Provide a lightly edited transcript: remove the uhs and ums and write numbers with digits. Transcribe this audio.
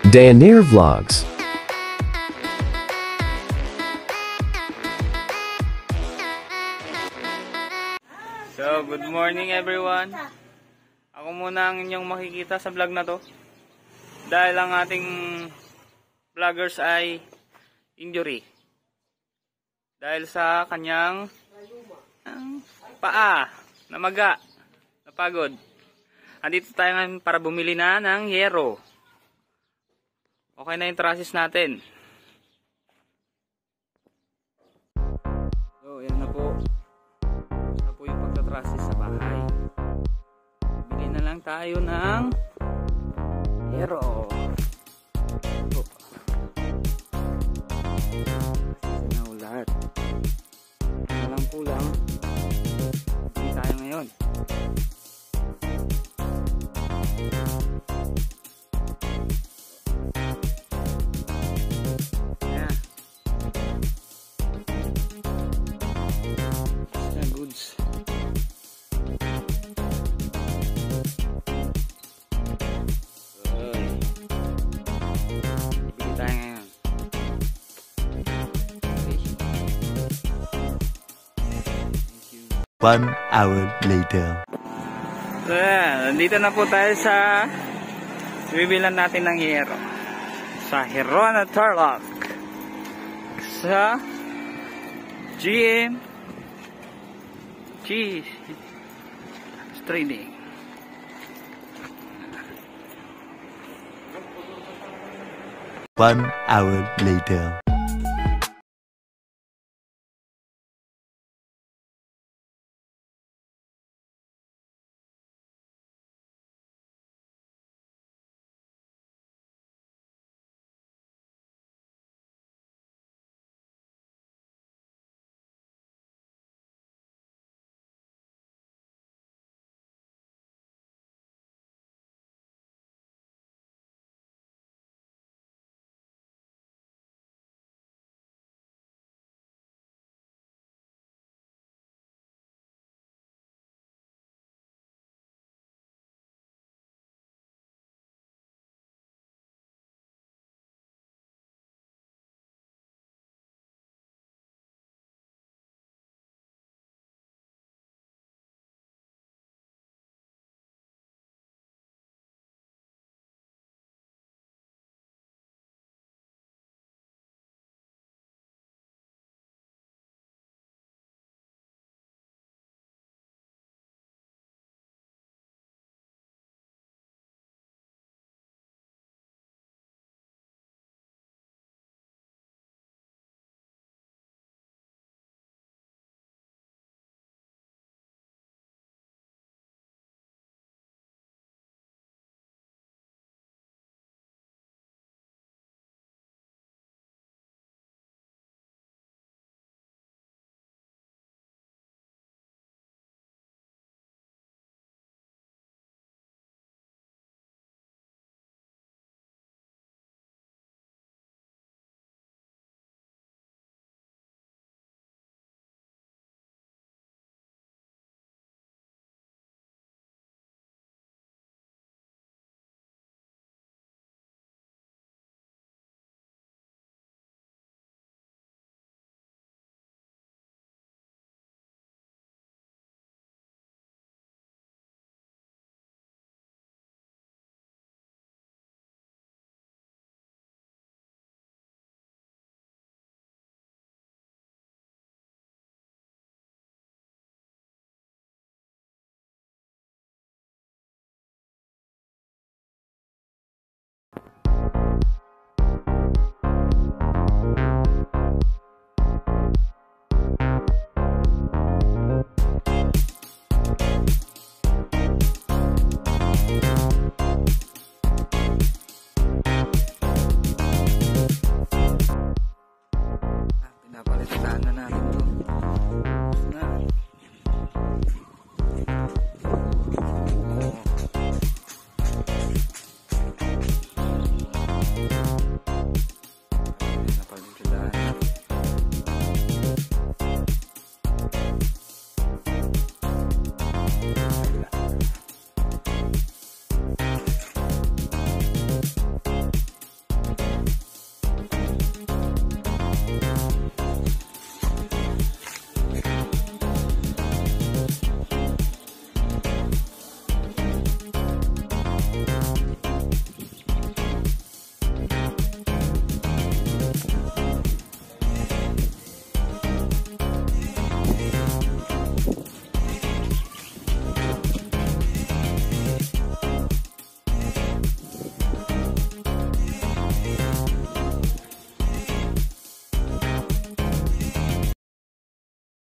Dayanir Vlogs. So, good morning everyone. Ako muna ang inyong makikita sa vlog na to. Dahil ang ating vloggers ay injury. Dahil sa kanyang paa, namaga, napagod. Andito tayo ngayon para bumili na ng yero. Okay na yung trusses natin. So, yan na po. Yan po yung pagtatrusses sa bahay. Bili na lang tayo ng yero. Ito. Kasi na lahat. Walang kulang. Bili tayo ngayon. One hour later. So yan, nandito na po tayo sa bibilan natin ng yero sa Hirona Tarlac sa GM G Trading. One hour later.